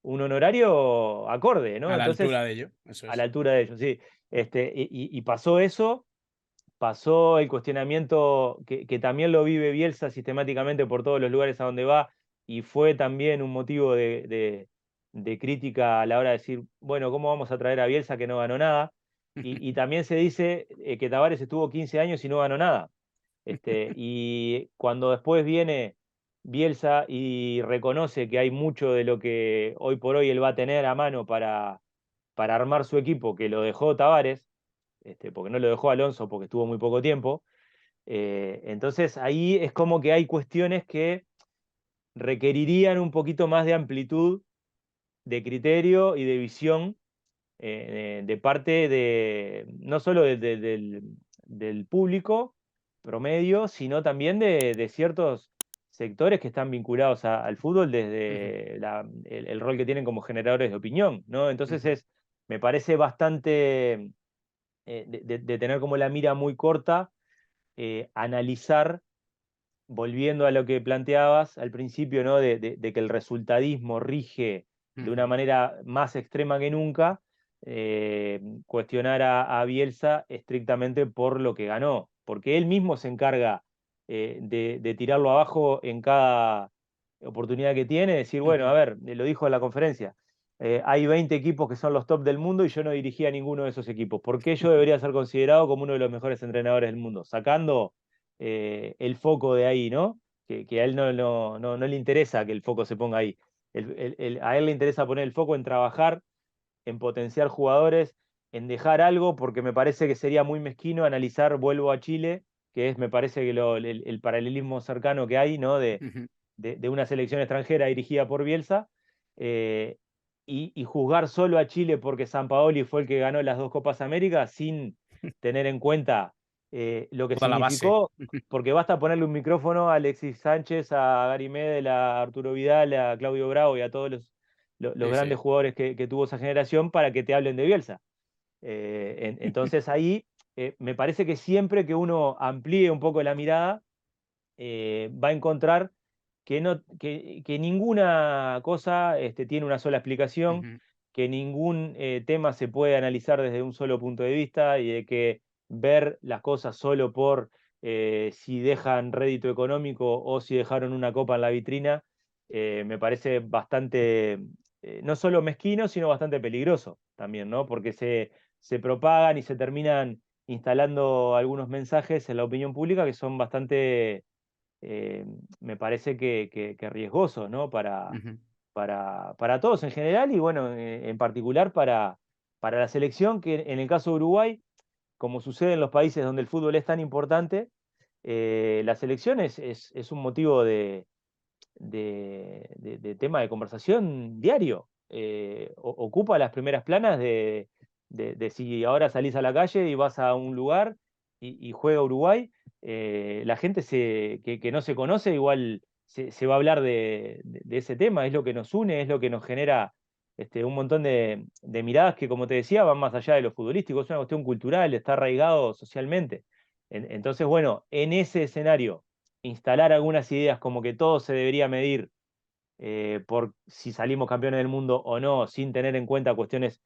honorario acorde, ¿no? A la Entonces, altura de ello, eso a la es. altura de ellos, sí. Y pasó eso, pasó el cuestionamiento que también lo vive Bielsa sistemáticamente por todos los lugares a donde va y fue también un motivo de crítica a la hora de decir, bueno, ¿cómo vamos a traer a Bielsa que no ganó nada? Y también se dice que Tavares estuvo 15 años y no ganó nada. Y cuando después viene Bielsa y reconoce que hay mucho de lo que hoy por hoy él va a tener a mano para armar su equipo, que lo dejó Tavares, porque no lo dejó Alonso porque estuvo muy poco tiempo, Entonces ahí es como que hay cuestiones que requerirían un poquito más de amplitud, de criterio y de visión de parte de, no solo del público promedio, sino también de ciertos sectores que están vinculados al fútbol Ujú, desde el rol que tienen como generadores de opinión, ¿no? Entonces ujú, me parece bastante de tener como la mira muy corta, analizar volviendo a lo que planteabas al principio, ¿no? De que el resultadismo rige de una ujú, manera más extrema que nunca, cuestionar a Bielsa estrictamente por lo que ganó, porque él mismo se encarga de tirarlo abajo en cada oportunidad que tiene, decir, bueno, ujú, a ver, lo dijo en la conferencia. Hay 20 equipos que son los top del mundo y yo no dirigía ninguno de esos equipos. ¿Por qué yo debería ser considerado como uno de los mejores entrenadores del mundo? Sacando el foco de ahí, ¿no? Que a él no le interesa que el foco se ponga ahí. A él le interesa poner el foco en trabajar, en potenciar jugadores, en dejar algo, porque me parece que sería muy mezquino analizar, vuelvo a Chile, que es, me parece que el paralelismo cercano que hay, ¿no? ujú. De una selección extranjera dirigida por Bielsa, eh, y juzgar solo a Chile porque Sampaoli fue el que ganó las dos Copas América sin tener en cuenta lo que Toda la base. significó, porque basta ponerle un micrófono a Alexis Sánchez, a Gary Medel, a Arturo Vidal, a Claudio Bravo y a todos los Sí, sí. grandes jugadores que tuvo esa generación para que te hablen de Bielsa. Entonces ahí me parece que siempre que uno amplíe un poco la mirada, va a encontrar que ninguna cosa tiene una sola explicación, Ujú, que ningún tema se puede analizar desde un solo punto de vista y de que ver las cosas solo por si dejan rédito económico o si dejaron una copa en la vitrina, me parece bastante, no solo mezquino, sino bastante peligroso también, ¿no? Porque se propagan y se terminan instalando algunos mensajes en la opinión pública que son bastante eh, me parece que riesgoso, ¿no? ujú, Para todos en general y bueno, en particular para la selección, que en el caso de Uruguay, como sucede en los países donde el fútbol es tan importante, la selección es un motivo de tema de conversación diario. Ocupa las primeras planas de si ahora salís a la calle y vas a un lugar y juega Uruguay, la gente que no se conoce igual se va a hablar de ese tema, es lo que nos une, es lo que nos genera un montón de miradas que, como te decía, van más allá de lo futbolístico, es una cuestión cultural, está arraigado socialmente. Entonces, bueno, en ese escenario instalar algunas ideas como que todo se debería medir por si salimos campeones del mundo o no, sin tener en cuenta cuestiones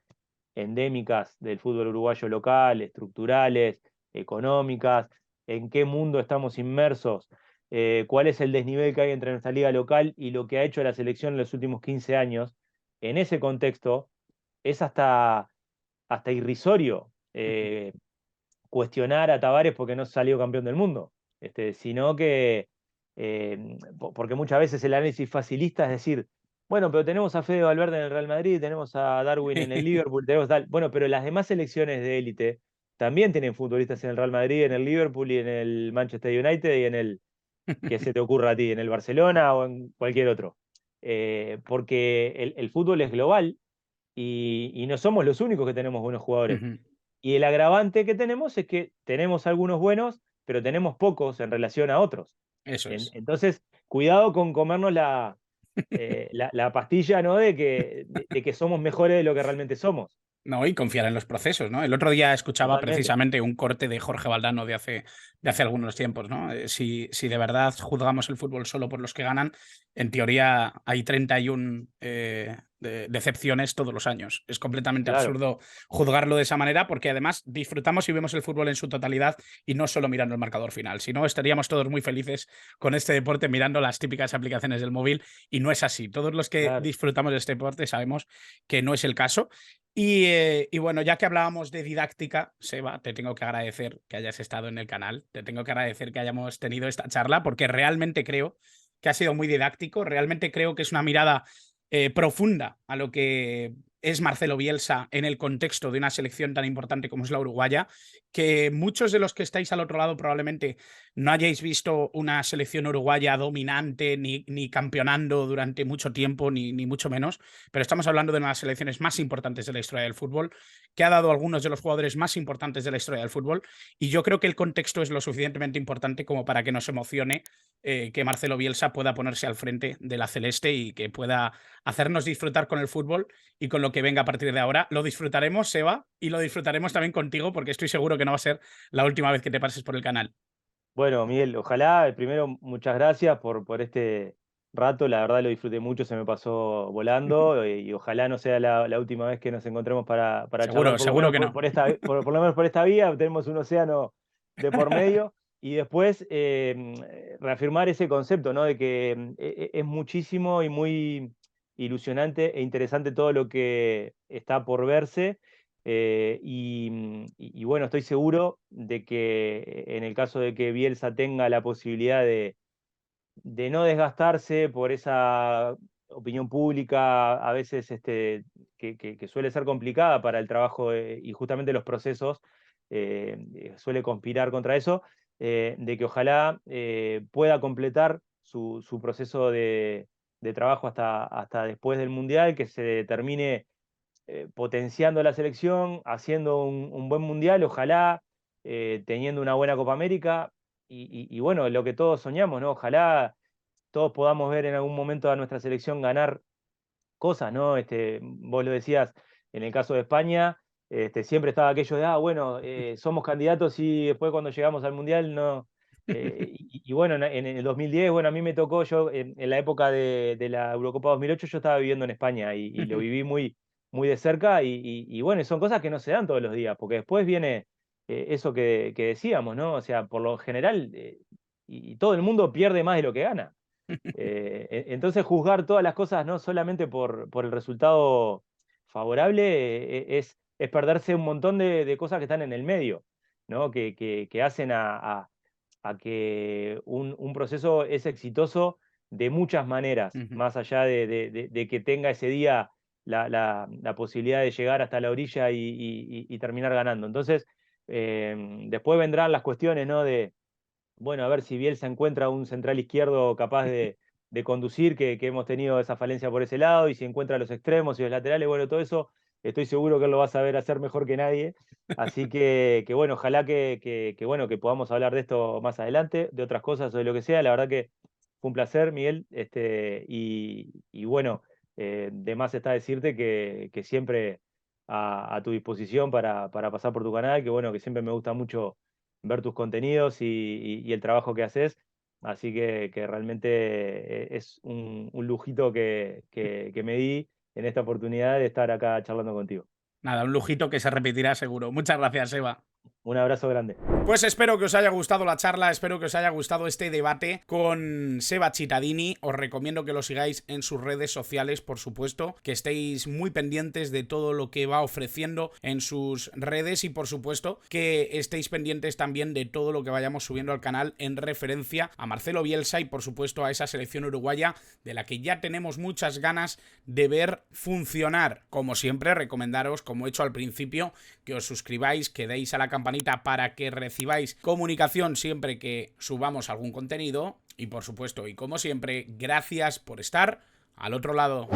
endémicas del fútbol uruguayo local, estructurales, económicas, en qué mundo estamos inmersos, cuál es el desnivel que hay entre nuestra liga local y lo que ha hecho la selección en los últimos 15 años. En ese contexto, es hasta irrisorio ujú. cuestionar a Tavares porque no salió campeón del mundo, sino que, porque muchas veces el análisis facilista es decir, bueno, pero tenemos a Fede Valverde en el Real Madrid, tenemos a Darwin en el Liverpool, tenemos tal, bueno, pero las demás selecciones de élite también tienen futbolistas en el Real Madrid, en el Liverpool y en el Manchester United y en el que se te ocurra a ti, en el Barcelona o en cualquier otro. Porque el fútbol es global y no somos los únicos que tenemos buenos jugadores. Ujú. Y el agravante que tenemos es que tenemos algunos buenos, pero tenemos pocos en relación a otros. Eso es. Entonces, cuidado con comernos la pastilla, ¿no? De que somos mejores de lo que realmente somos. No, y confiar en los procesos, ¿no? El otro día escuchaba Totalmente. precisamente un corte de Jorge Valdano de hace algunos tiempos, ¿no? Si de verdad juzgamos el fútbol solo por los que ganan, en teoría hay 31 decepciones todos los años. Es completamente Claro, absurdo juzgarlo de esa manera porque además disfrutamos y vemos el fútbol en su totalidad y no solo mirando el marcador final. Si no, estaríamos todos muy felices con este deporte mirando las típicas aplicaciones del móvil y no es así. Todos los que claro. disfrutamos de este deporte sabemos que no es el caso. Y bueno, ya que hablábamos de didáctica, Seba, te tengo que agradecer que hayas estado en el canal, te tengo que agradecer que hayamos tenido esta charla, porque realmente creo que ha sido muy didáctico, realmente creo que es una mirada profunda a lo que es Marcelo Bielsa en el contexto de una selección tan importante como es la uruguaya, que muchos de los que estáis al otro lado probablemente no hayáis visto una selección uruguaya dominante ni campeonando durante mucho tiempo, ni mucho menos, pero estamos hablando de una de las selecciones más importantes de la historia del fútbol, que ha dado a algunos de los jugadores más importantes de la historia del fútbol, y yo creo que el contexto es lo suficientemente importante como para que nos emocione que Marcelo Bielsa pueda ponerse al frente de la celeste y que pueda hacernos disfrutar con el fútbol y con lo que venga a partir de ahora. Lo disfrutaremos, Seba, y lo disfrutaremos también contigo, porque estoy seguro que no va a ser la última vez que te pases por el canal. Bueno, Miguel, ojalá, primero, muchas gracias por este rato, la verdad lo disfruté mucho, se me pasó volando y ojalá no sea la última vez que nos encontremos para charlar, Seguro, por lo seguro menos que no. por lo menos por esta vía, tenemos un océano de por medio y después reafirmar ese concepto, ¿no? De que es muchísimo y muy ilusionante e interesante todo lo que está por verse. Y bueno, estoy seguro de que en el caso de que Bielsa tenga la posibilidad de no desgastarse por esa opinión pública, a veces que suele ser complicada para el trabajo y justamente los procesos, suele conspirar contra eso, de que ojalá pueda completar su proceso de trabajo hasta después del Mundial, que se termine potenciando la selección, haciendo un buen mundial, ojalá teniendo una buena Copa América y bueno, lo que todos soñamos, ¿no? Ojalá todos podamos ver en algún momento a nuestra selección ganar cosas, ¿no? Vos lo decías, en el caso de España, siempre estaba aquello de, bueno, somos candidatos y después cuando llegamos al Mundial no... y bueno, en el 2010, bueno, a mí me tocó, yo en la época de la Eurocopa 2008, yo estaba viviendo en España y lo viví muy de cerca y bueno, son cosas que no se dan todos los días, porque después viene eso que decíamos, ¿no? O sea, por lo general, y todo el mundo pierde más de lo que gana. Entonces juzgar todas las cosas no solamente por el resultado favorable es perderse un montón de cosas que están en el medio, ¿no? Que hacen a que un proceso es exitoso de muchas maneras, más allá de que tenga ese día la posibilidad de llegar hasta la orilla y terminar ganando. Entonces, después vendrán las cuestiones, ¿no? Bueno, a ver si Bielsa encuentra un central izquierdo capaz de conducir, que hemos tenido esa falencia por ese lado, y si encuentra los extremos y los laterales, bueno, todo eso estoy seguro que él lo va a saber hacer mejor que nadie. Así que bueno, ojalá bueno, que podamos hablar de esto más adelante, de otras cosas o de lo que sea. La verdad que fue un placer, Miguel, y bueno, de más está decirte que siempre a tu disposición para pasar por tu canal, que bueno, que siempre me gusta mucho ver tus contenidos y el trabajo que haces. Así que realmente es un lujito que me di en esta oportunidad de estar acá charlando contigo. Nada, un lujito que se repetirá seguro. Muchas gracias, Seba. Un abrazo grande. Pues espero que os haya gustado la charla, espero que os haya gustado este debate con Seba Cittadini. Os recomiendo que lo sigáis en sus redes sociales, por supuesto, que estéis muy pendientes de todo lo que va ofreciendo en sus redes y, por supuesto, que estéis pendientes también de todo lo que vayamos subiendo al canal en referencia a Marcelo Bielsa y, por supuesto, a esa selección uruguaya de la que ya tenemos muchas ganas de ver funcionar. Como siempre, recomendaros, como he hecho al principio, que os suscribáis, que deis a la campanita para que recibáis comunicación siempre que subamos algún contenido y, por supuesto, y como siempre, gracias por estar al otro lado.